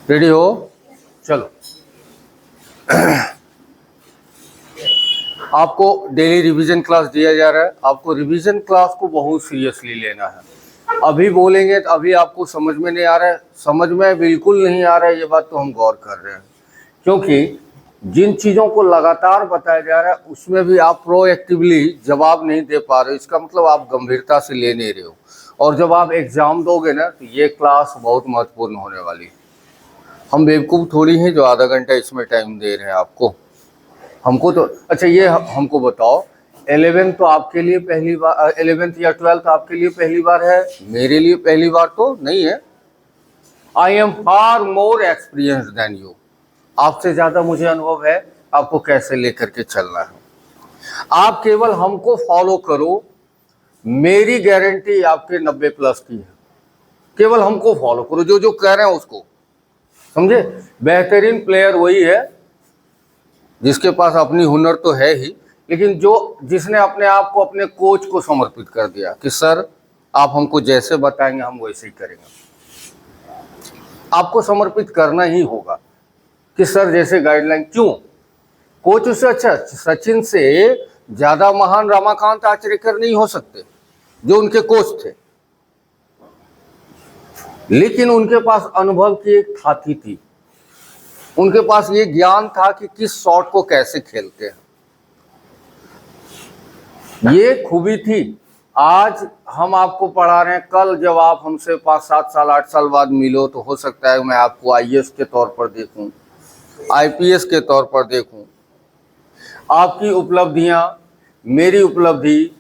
Ready हो? चलो। आपको डेली रिवीजन क्लास दिया जा रहा है। आपको रिवीजन क्लास को बहुत सीरियसली लेना है। अभी बोलेंगे तो अभी आपको समझ में नहीं आ रहा है, समझ में बिल्कुल नहीं आ रहा है, ये बात तो हम गौर कर रहे हैं। क्योंकि जिन चीज़ों को लगातार बताया जा रहा है उसमें भी आप प्रोएक्टिवली जवाब नहीं दे पा रहे हो, इसका मतलब आप गंभीरता से ले नहीं रहे हो। और जब आप एग्ज़ाम दोगे ना तो ये क्लास बहुत महत्वपूर्ण होने वाली है। हम बेवकूफ़ थोड़ी हैं जो आधा घंटा इसमें टाइम दे रहे हैं आपको। हमको तो अच्छा ये हमको बताओ, 11th तो आपके लिए पहली बार, 11th या 12th आपके लिए पहली बार है, मेरे लिए पहली बार तो नहीं है। I am far more experience than you. आपसे ज़्यादा मुझे अनुभव है आपको कैसे लेकर के चलना है। आप केवल हमको फॉलो करो, मेरी गारंटी आपके 90+ की है। केवल हमको फॉलो करो, जो जो कह रहे हैं उसको, समझे। बेहतरीन प्लेयर वही है जिसके पास अपनी हुनर तो है ही, लेकिन जिसने अपने आप को अपने कोच को समर्पित कर दिया कि सर आप हमको जैसे बताएंगे हम वैसे ही करेंगे। आपको समर्पित करना ही होगा कि सर जैसे गाइडलाइन। क्यों? कोच उससे अच्छा, सचिन से ज्यादा महान रमाकांत आचरेकर नहीं हो सकते जो उनके कोच थे, लेकिन उनके पास अनुभव की एक थाती थी। उनके पास ये ज्ञान था कि किस शॉट को कैसे खेलते हैं, ये खूबी थी। आज हम आपको पढ़ा रहे हैं, कल जब आप हमसे 5, 7 साल 8 साल बाद मिलो तो हो सकता है मैं आपको आईएएस के तौर पर देखूं, आईपीएस के तौर पर देखूं। आपकी उपलब्धियां, मेरी उपलब्धि,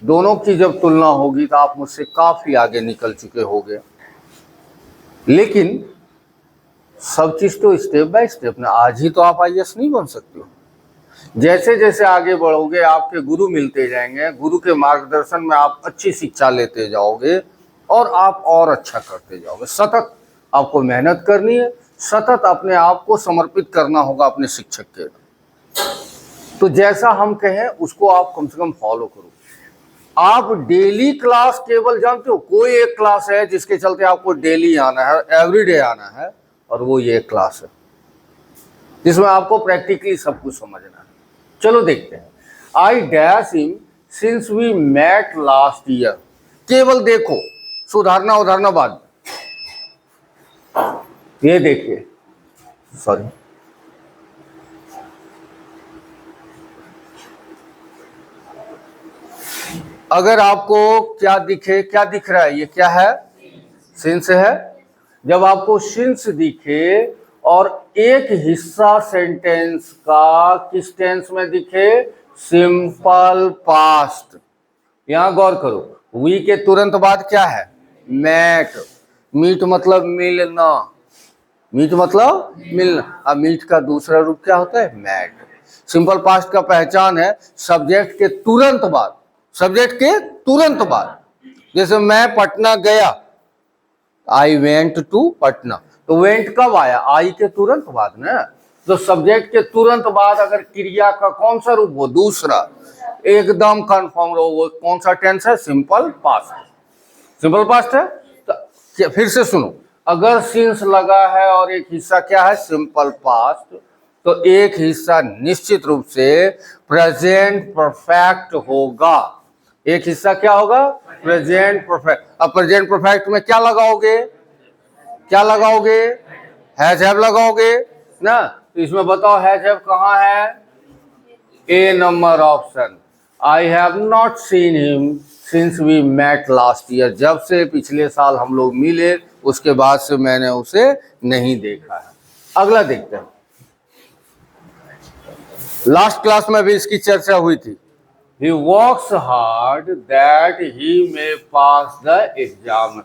दोनों की जब तुलना होगी तो आप मुझसे काफी आगे निकल चुके होंगे। लेकिन सब चीज तो स्टेप बाय स्टेप ना। आज ही तो आप आईएएस नहीं बन सकते हो। जैसे जैसे आगे बढ़ोगे आपके गुरु मिलते जाएंगे, गुरु के मार्गदर्शन में आप अच्छी शिक्षा लेते जाओगे और आप और अच्छा करते जाओगे। सतत आपको मेहनत करनी है, सतत अपने आप को समर्पित करना होगा अपने शिक्षक के। तो जैसा हम कहें उसको आप कम से कम फॉलो करो। आप डेली क्लास केवल जानते हो, कोई एक क्लास है जिसके चलते आपको डेली आना है, एवरीडे आना है, और वो ये क्लास है जिसमें आपको प्रैक्टिकली सब कुछ समझना है। चलो देखते हैं। I dash him since we met last year. केवल देखो, सुधारना उधारना बाद। ये देखिए, सॉरी, अगर आपको क्या दिखे, क्या दिख रहा है, ये क्या है? सिंस है। जब आपको सिंस दिखे और एक हिस्सा सेंटेंस का किस टेंस में दिखे? Simple past. यहां गौर करो, वी के तुरंत बाद क्या है? मेट। मीट मतलब मिलना, मीट मतलब मिलना। अब मीट का दूसरा रूप क्या होता है? मैट। सिंपल पास्ट का पहचान है सब्जेक्ट के तुरंत बाद, सब्जेक्ट के तुरंत बाद। जैसे मैं पटना गया, आई वेंट टू पटना, तो वेंट कब आया? आई के तुरंत बाद ना। तो सब्जेक्ट के तुरंत बाद अगर क्रिया का कौन सा रूप? वो दूसरा, एकदम कंफर्म रहो। वो कौन सा टेंस है? Simple past. सिंपल पास्ट है। तो फिर से सुनो, अगर सिंस लगा है और एक हिस्सा क्या है? सिंपल पास्ट, तो एक हिस्सा निश्चित रूप से प्रेजेंट परफेक्ट होगा। एक हिस्सा क्या होगा? Present perfect. अब प्रेजेंट परफेक्ट में क्या लगाओगे? क्या लगाओगे? हैज हैव लगाओगे ना। तो इसमें बताओ हैज हैव कहाँ है? A number option. I have not seen him since we met last year. जब से पिछले साल हम लोग मिले उसके बाद से मैंने उसे नहीं देखा है। अगला देखते हैं। लास्ट क्लास में भी इसकी चर्चा हुई थी। He works hard that he may pass the exam।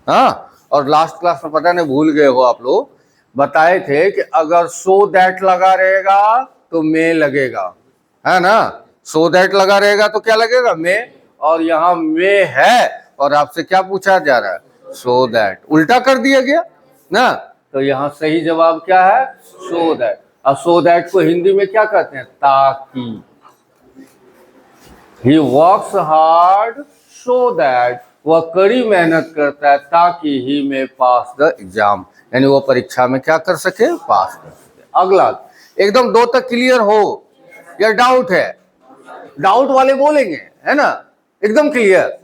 हाँ, और लास्ट क्लास में पता नहीं भूल गए हो आप लोग, बताए थे कि अगर so that लगा रहेगा तो may लगेगा, है ना। so that लगा रहेगा तो क्या लगेगा? may। और यहाँ may है और आपसे क्या पूछा जा रहा है? so that। उल्टा कर दिया गया ना। तो यहाँ सही जवाब क्या है? so that। अब so that को हिंदी में क्या कहते हैं? ताकि। He works hard so that वह कड़ी मेहनत करता है ताकि ही में पास द एग्जाम, यानी वो परीक्षा में क्या कर सके, पास कर सके। अगला, एकदम 2 तक क्लियर हो या डाउट है? डाउट वाले बोलेंगे, है ना, एकदम क्लियर।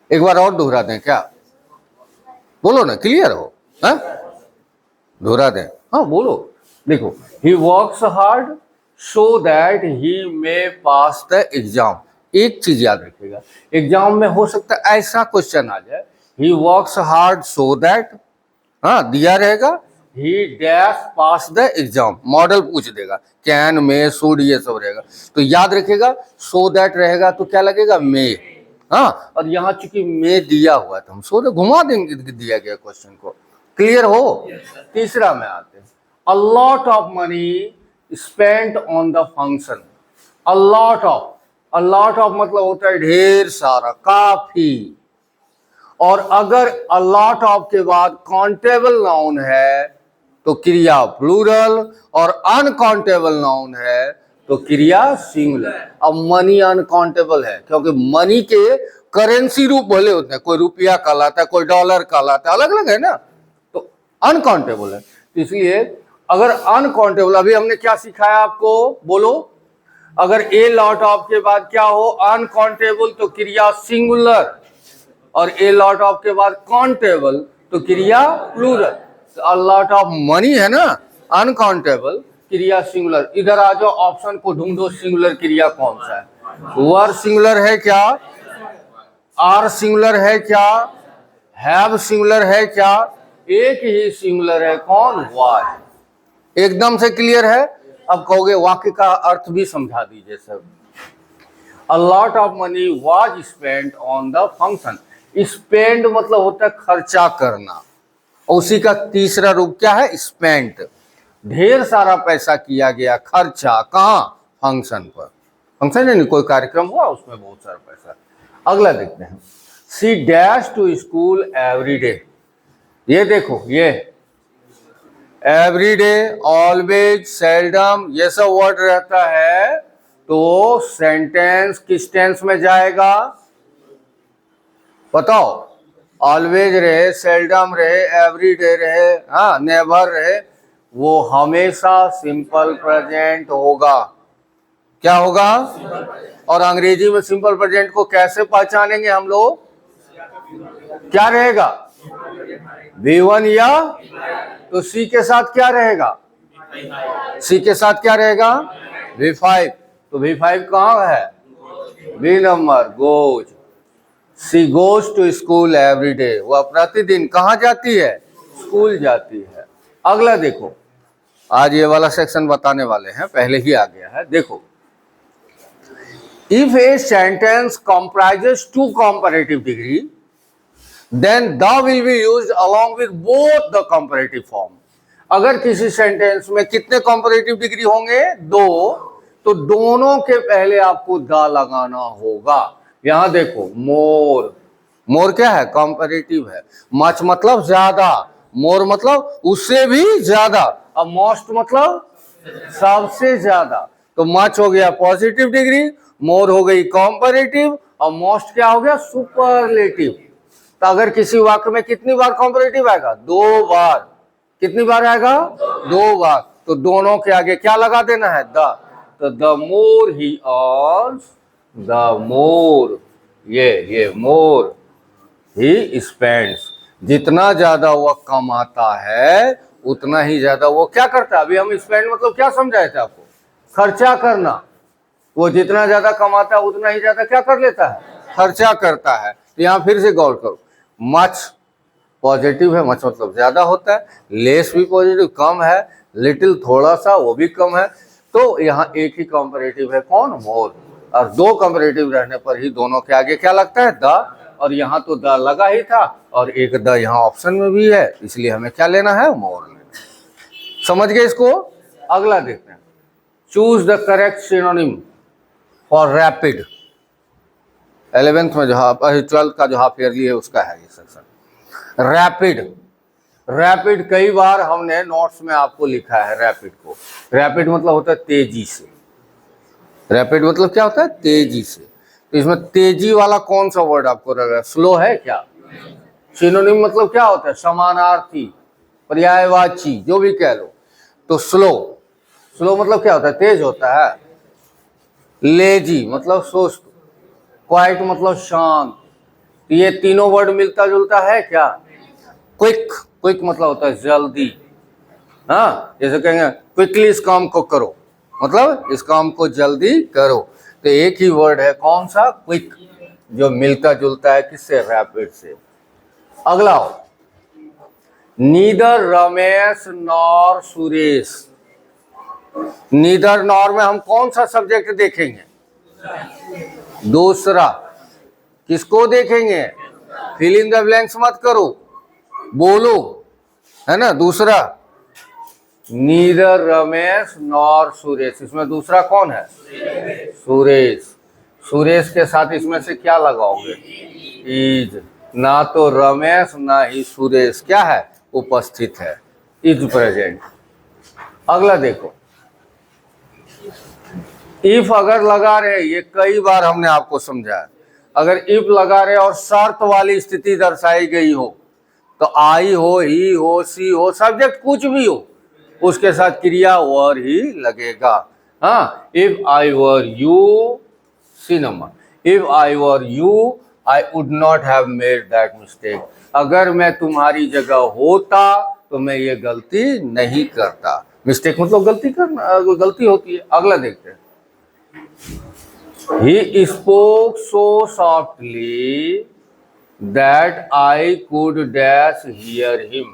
एक बार और दोहरा दें क्या? बोलो ना, क्लियर हो? हाँ, दोहरा दें। हाँ बोलो। देखो, he works hard so that he may pass the exam. एक चीज याद रखिएगा, एग्जाम में हो सकता है ऐसा क्वेश्चन आ जाए, he works hard so that, हाँ दिया रहेगा, ही dash pass the exam, model पूछ देगा, कैन में शुड ये सब रहेगा, तो याद रखिएगा सो दैट रहेगा तो क्या लगेगा, मे। हाँ, और यहाँ चूंकि मे दिया हुआ था, हम सो दैट घुमा देंगे दिया गया क्वेश्चन को। क्लियर हो? तीसरा में आते हैं, a lot of money spent on the function. A lot of मतलब होता है ढेर सारा, काफी। और अगर अ लॉट ऑफ के बाद काउंटेबल नाउन है तो क्रिया प्लूरल, और अनकाउंटेबल नाउन है तो क्रिया सिंगुलर। अब मनी अनकाउंटेबल है क्योंकि मनी के करेंसी रूप भले होते हैं, कोई रुपया कहलाता है, कोई डॉलर कहलाता है, अलग अलग है ना, तो अनकाउंटेबल है। तो इसलिए अगर अनकाउंटेबल, अभी हमने क्या सिखाया आपको, बोलो, अगर ए लॉट ऑफ के बाद क्या हो, अनकाउंटेबल, तो क्रिया सिंगुलर, और ए लॉट ऑफ के बाद काउंटेबल तो क्रिया प्लूरल। तो अ लॉट ऑफ मनी है ना, अनकाउंटेबल, क्रिया सिंगुलर। इधर आ जाओ, ऑप्शन को ढूंढो, सिंगुलर क्रिया कौन सा है? वर सिंगुलर है क्या? आर सिंगुलर है क्या? हैव सिंगुलर है क्या? एक ही सिंगुलर है, कौन? वाज। एकदम से क्लियर है? अब कहोगे वाक्य का अर्थ भी समझा दीजिए sir. A lot of money was spent on the function। Spend मतलब होता है खर्चा करना, और उसी का तीसरा रूप क्या है, स्पेंट। ढेर सारा पैसा किया गया खर्चा, कहाँ? फंक्शन पर। फंक्शन है नहीं, कोई कार्यक्रम हुआ उसमें बहुत सारा पैसा। अगला देखते हैं, C dash to school every day. ये देखो, ये एवरी डे, ऑलवेज, सेल्डम, ये सब वर्ड रहता है तो सेंटेंस किस टेंस में जाएगा, बताओ? ऑलवेज रहे, सेल्डम रहे, एवरीडे रहे, हाँ नेवर रहे, वो हमेशा सिंपल प्रेजेंट होगा। क्या होगा? और अंग्रेजी में सिंपल प्रेजेंट को कैसे पहचानेंगे हम लोग? क्या रहेगा, V1 या तो सी के साथ क्या रहेगा, सी के साथ क्या रहेगा, V5। तो V5 कहाँ है, B number, goes. C goes to school every day, वह प्रतिदिन कहाँ जाती है, स्कूल जाती है। अगला देखो, आज ये वाला सेक्शन बताने वाले हैं, पहले ही आ गया है, देखो। If a sentence comprises 2 comparative degree then the will be used along with both the comparative form. अगर किसी सेंटेंस में कितने कंपैरेटिव डिग्री होंगे, 2, तो दोनों के पहले आपको द लगाना होगा। यहां देखो, मोर, मोर क्या है, कंपैरेटिव है। मच मतलब ज्यादा, मोर मतलब उससे भी ज्यादा, अब मोस्ट मतलब सबसे ज्यादा। तो मच हो गया पॉजिटिव डिग्री, मोर हो गई कंपैरेटिव, और मोस्ट क्या हो गया, सुपरलेटिव। तो अगर किसी वाक्य में कितनी बार कंपैरेटिव आएगा, 2 बार। कितनी बार आएगा, 2 बार। तो दोनों के आगे क्या लगा देना है, द। तो the more he earns, the more, ये मोर ही स्पेंड्स, जितना ज्यादा वह कमाता है उतना ही ज्यादा वो क्या करता है। अभी हम स्पेंड मतलब क्या समझाए थे आपको, खर्चा करना। वो जितना ज्यादा कमाता है उतना ही ज्यादा क्या कर लेता है, खर्चा करता है। तो यहाँ फिर से गौर करो, मच पॉजिटिव है, मच मतलब ज्यादा होता है, लेस भी पॉजिटिव कम है, लिटिल थोड़ा सा वो भी कम है। तो यहाँ एक ही कंपैरेटिव है, कौन, मोर। और 2 कंपैरेटिव रहने पर ही दोनों के आगे क्या लगता है, द। और यहाँ तो द लगा ही था, और एक द यहाँ ऑप्शन में भी है, इसलिए हमें क्या लेना है, मोर लेना। समझ गए इसको? अगला देखते हैं, choose the correct synonym for rapid. 11th में जो 12th का जो हाफ ईयरली है उसका है ये सेक्शन। रैपिड, रैपिड कई बार हमने नोट्स में आपको लिखा है रैपिड को। रैपिड मतलब होता है तेजी से, रैपिड मतलब क्या होता है, तेजी से। तो इसमें तेजी वाला कौन सा वर्ड आपको लग रहा है? स्लो है क्या? सिनोनिम मतलब क्या होता है? समानार्थी, पर्यायवाची, जो भी कह लो। तो स्लो, स्लो मतलब क्या होता है? तेज होता है। लेजी मतलब सुस्त, क्वाइट मतलब शांत। ये तीनों वर्ड मिलता जुलता है क्या? क्विक, क्विक मतलब होता है जल्दी। हाँ, जैसे कहेंगे क्विकली इस काम को करो, मतलब इस काम को जल्दी करो। तो एक ही वर्ड है, कौन सा? क्विक, जो मिलता जुलता है किससे? रैपिड से। अगला हो, neither Ramesh nor Suresh. Neither nor में हम कौन सा सब्जेक्ट देखेंगे? दूसरा। किसको देखेंगे? फिल इन द ब्लैंक्स मत करो, बोलो, है ना। दूसरा, नीदर रमेश नॉर सुरेश, इसमें दूसरा कौन है? सुरेश। सुरेश के साथ इसमें से क्या लगाओगे? इज। ना तो रमेश ना ही सुरेश क्या है? उपस्थित है, इज प्रेजेंट। अगला देखो, इफ अगर लगा रहे, ये कई बार हमने आपको समझाया, अगर इफ लगा रहे और शर्त वाली स्थिति दर्शाई गई हो, तो आई हो, ही हो, सी हो, सब्जेक्ट कुछ भी हो, उसके साथ क्रिया वर ही लगेगा। हाँ, if I were you, C number, if I were you I would not have made that mistake. अगर मैं तुम्हारी जगह होता तो मैं ये गलती नहीं करता। मिस्टेक मतलब गलती करना, गलती होती है। अगला देखते हैं, he spoke so softly that I could dash hear him।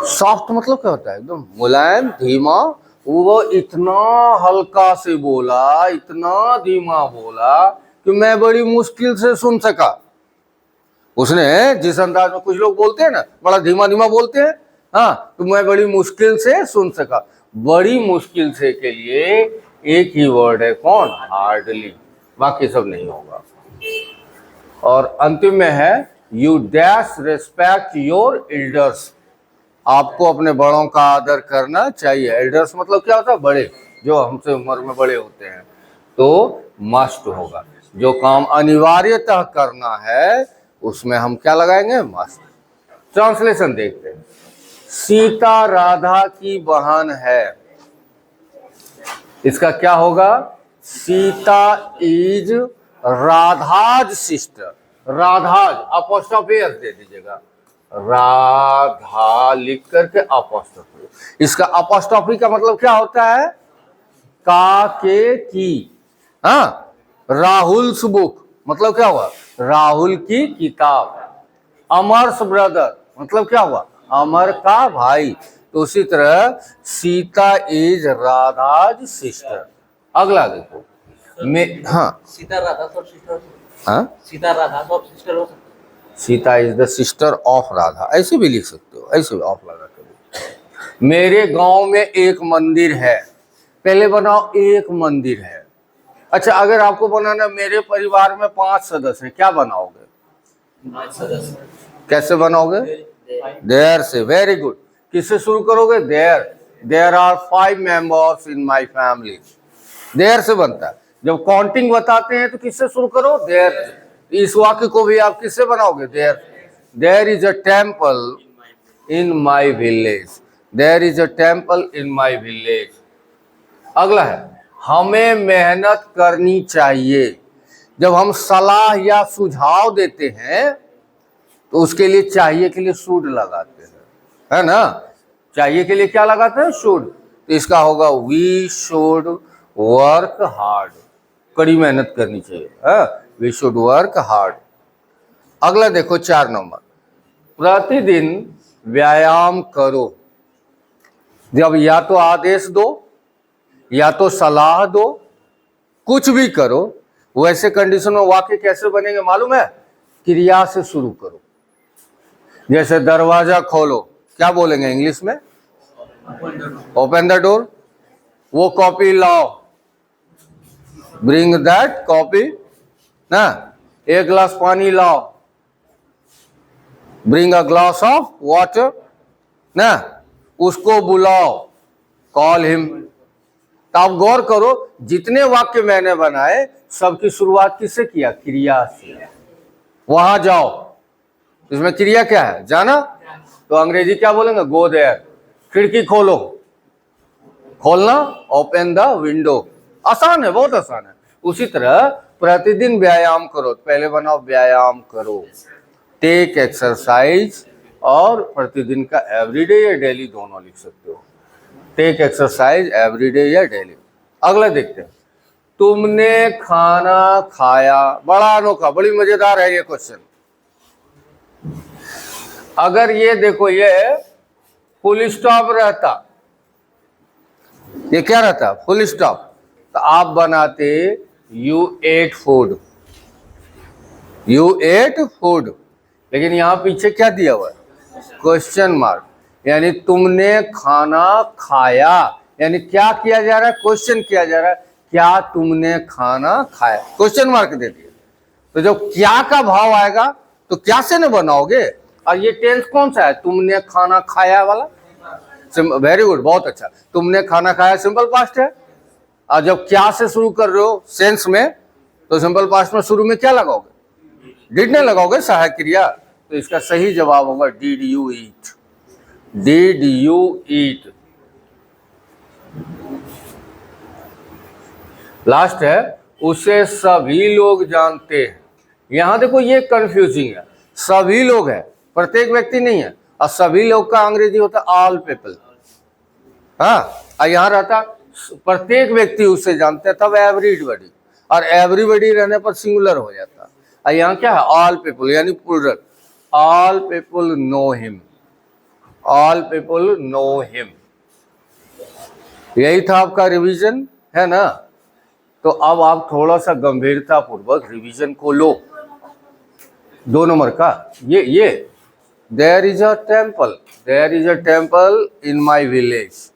Soft मतलब क्या होता है? एकदम मुलायम, धीमा। वो इतना हल्का से बोला, इतना धीमा बोला कि मैं बड़ी मुश्किल से सुन सका। उसने जिस अंदाज में कुछ लोग बोलते हैं ना, बड़ा धीमा धीमा बोलते हैं, हाँ, तो मैं बड़ी मुश्किल से सुन सका। बड़ी मुश्किल से के लिए एक ही वर्ड है, कौन? हार्डली, बाकी सब नहीं होगा। और अंतिम में है, you dash respect your elders. आपको अपने बड़ों का आदर करना चाहिए। एल्डर्स मतलब क्या होता है? बड़े, जो हमसे उम्र में बड़े होते हैं। तो मस्ट होगा, जो काम अनिवार्यतः करना है उसमें हम क्या लगाएंगे? मस्ट। ट्रांसलेशन देखते हैं, सीता राधा की बहन है, इसका क्या होगा? Sita is Radha's sister. Radha's apostrophe S दे दीजिएगा, राधा लिख करके अपोस्ट्रोफी। इसका अपोस्ट्रोफी का मतलब क्या होता है? का के की। हाँ, राहुल्स बुक मतलब क्या हुआ? राहुल की किताब। अमर्स ब्रदर मतलब क्या हुआ? अमर का भाई। तो उसी तरह सीता इज राधाज सिस्टर। अगला देखो, हाँ, सीता राधा सब सिस्टर। हाँ, सीता राधा सब सिस्टर हो सकते। Sita is the sister of Radha, ऐसे भी लिख सकते हो, ऐसे भी ऑफ लगा कर। मेरे गांव में एक मंदिर है, पहले बनाओ एक मंदिर है। अच्छा, अगर आपको बनाना, मेरे परिवार में 5 सदस्य हैं, क्या बनाओगे? 5 सदस्य। कैसे बनाओगे? देयर से। Very good. किससे शुरू करोगे? There. There are 5 members in my family. There से बनता है। जब काउंटिंग बताते हैं तो किससे शुरू करो? देयर से। इस वाक्य को भी आप किससे बनाओगे? There. There is a temple in my village. There is a temple in my village. अगला है, हमें मेहनत करनी चाहिए। जब हम सलाह या सुझाव देते हैं तो उसके लिए चाहिए के लिए शुड लगाते हैं, है ना। चाहिए के लिए क्या लगाते हैं? शुड। तो इसका होगा वी शुड वर्क हार्ड। कड़ी मेहनत करनी चाहिए, वी शुड वर्क हार्ड। अगला देखो 4 नंबर, प्रतिदिन व्यायाम करो। जब या तो आदेश दो या तो सलाह दो, कुछ भी करो, वैसे कंडीशन में वाक्य कैसे बनेंगे मालूम है? क्रिया से शुरू करो। जैसे दरवाजा खोलो, क्या बोलेंगे इंग्लिश में? Open the door. वो कॉपी लाओ, ब्रिंग दैट कॉपी ना। एक ग्लास पानी लाओ, bring a glass of water ना। उसको बुलाओ, कॉल हिम। तो आप गौर करो, जितने वाक्य मैंने बनाए सबकी शुरुआत किससे किया? क्रिया से। वहां जाओ, इसमें क्रिया क्या है? जाना। तो अंग्रेजी क्या बोलेंगे? Go there. खिड़की खोलो, खोलना, ओपन द विंडो। आसान है, बहुत आसान है। उसी तरह प्रतिदिन व्यायाम करो, पहले बनाओ व्यायाम करो, टेक एक्सरसाइज, और प्रतिदिन का एवरीडे या डेली दोनों लिख सकते हो। टेक एक्सरसाइज एवरीडे या डेली। अगला देखते हैं, तुमने खाना खाया। बड़ा अनोखा, बड़ी मजेदार है ये क्वेश्चन। अगर ये देखो, ये फुल स्टॉप रहता, ये क्या रहता? फुल स्टॉप, तो आप बनाते you ate food, you ate food. लेकिन यहां पीछे क्या दिया हुआ है? क्वेश्चन मार्क, यानी तुमने खाना खाया, यानी क्या किया जा रहा है? क्वेश्चन किया जा रहा है, क्या तुमने खाना खाया? क्वेश्चन मार्क दे दिया। तो जब क्या का भाव आएगा तो क्या से न बनाओगे? और ये टेंस कौन सा है? तुमने खाना खाया वाला। वेरी गुड, बहुत अच्छा। तुमने खाना खाया सिंपल पास्ट है। और जब क्या से शुरू कर रहे हो सेंस में, तो सिंपल पास्ट में शुरू में क्या लगाओगे? डिड नहीं लगाओगे, सहायक क्रिया। तो इसका सही जवाब होगा did you eat. Did you eat. Last है, उसे सभी लोग जानते हैं। यहां देखो, ये कंफ्यूजिंग है। सभी लोग है, प्रत्येक व्यक्ति नहीं है। और सभी लोग का अंग्रेजी होता है ऑल पीपल। हाँ, और यहां रहता प्रत्येक व्यक्ति उसे जानते हैं, तब एवरीबॉडी। और एवरीबॉडी रहने पर सिंगुलर हो जाता। और यहाँ क्या है? ऑल पीपल, यानी plural. All people know him, all people know him. यही था आपका रिवीजन, है ना? तो अब आप थोड़ा सा गंभीरता पूर्वक रिवीजन को लो। 2 नंबर का ये there is a temple, there is a temple in my village,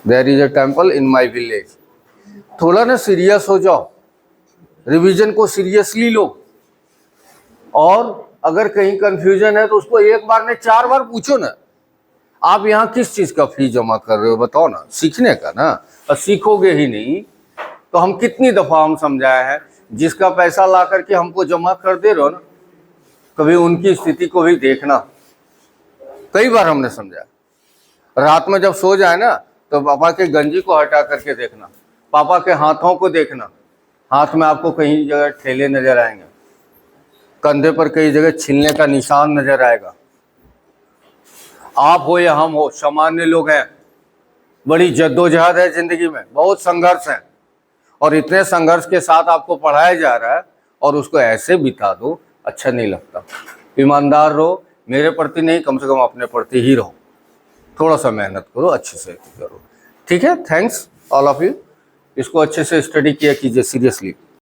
there is a temple in my village. थोड़ा ना सीरियस हो जाओ, रिवीजन को सीरियसली लो। और अगर कहीं कंफ्यूजन है तो उसको एक बार नहीं 4 बार पूछो ना। आप यहाँ किस चीज का फी जमा कर रहे हो? बताओ ना, सीखने का ना। और सीखोगे ही नहीं तो हम कितनी दफा हम समझाया है, जिसका पैसा ला करके हमको जमा कर दे रहे हो ना, कभी उनकी स्थिति को भी देखना। कई बार हमने समझाया। रात में जब सो जाए ना, तो पापा के गंजी को हटा करके देखना, पापा के हाथों को देखना। हाथ में आपको कहीं जगह ठेले नजर आएंगे, कंधे पर कई जगह छीलने का निशान नजर आएगा। आप हो या हम हो, सामान्य लोग हैं। बड़ी जद्दोजहद है जिंदगी में, बहुत संघर्ष है। और इतने संघर्ष के साथ आपको पढ़ाया जा रहा है और उसको ऐसे बिता दो, अच्छा नहीं लगता। ईमानदार रहो, मेरे प्रति नहीं, कम से कम अपने प्रति ही रहो। थोड़ा सा मेहनत करो, अच्छे से करो। ठीक है, थैंक्स ऑल ऑफ यू। इसको अच्छे से स्टडी किया कीजिए सीरियसली।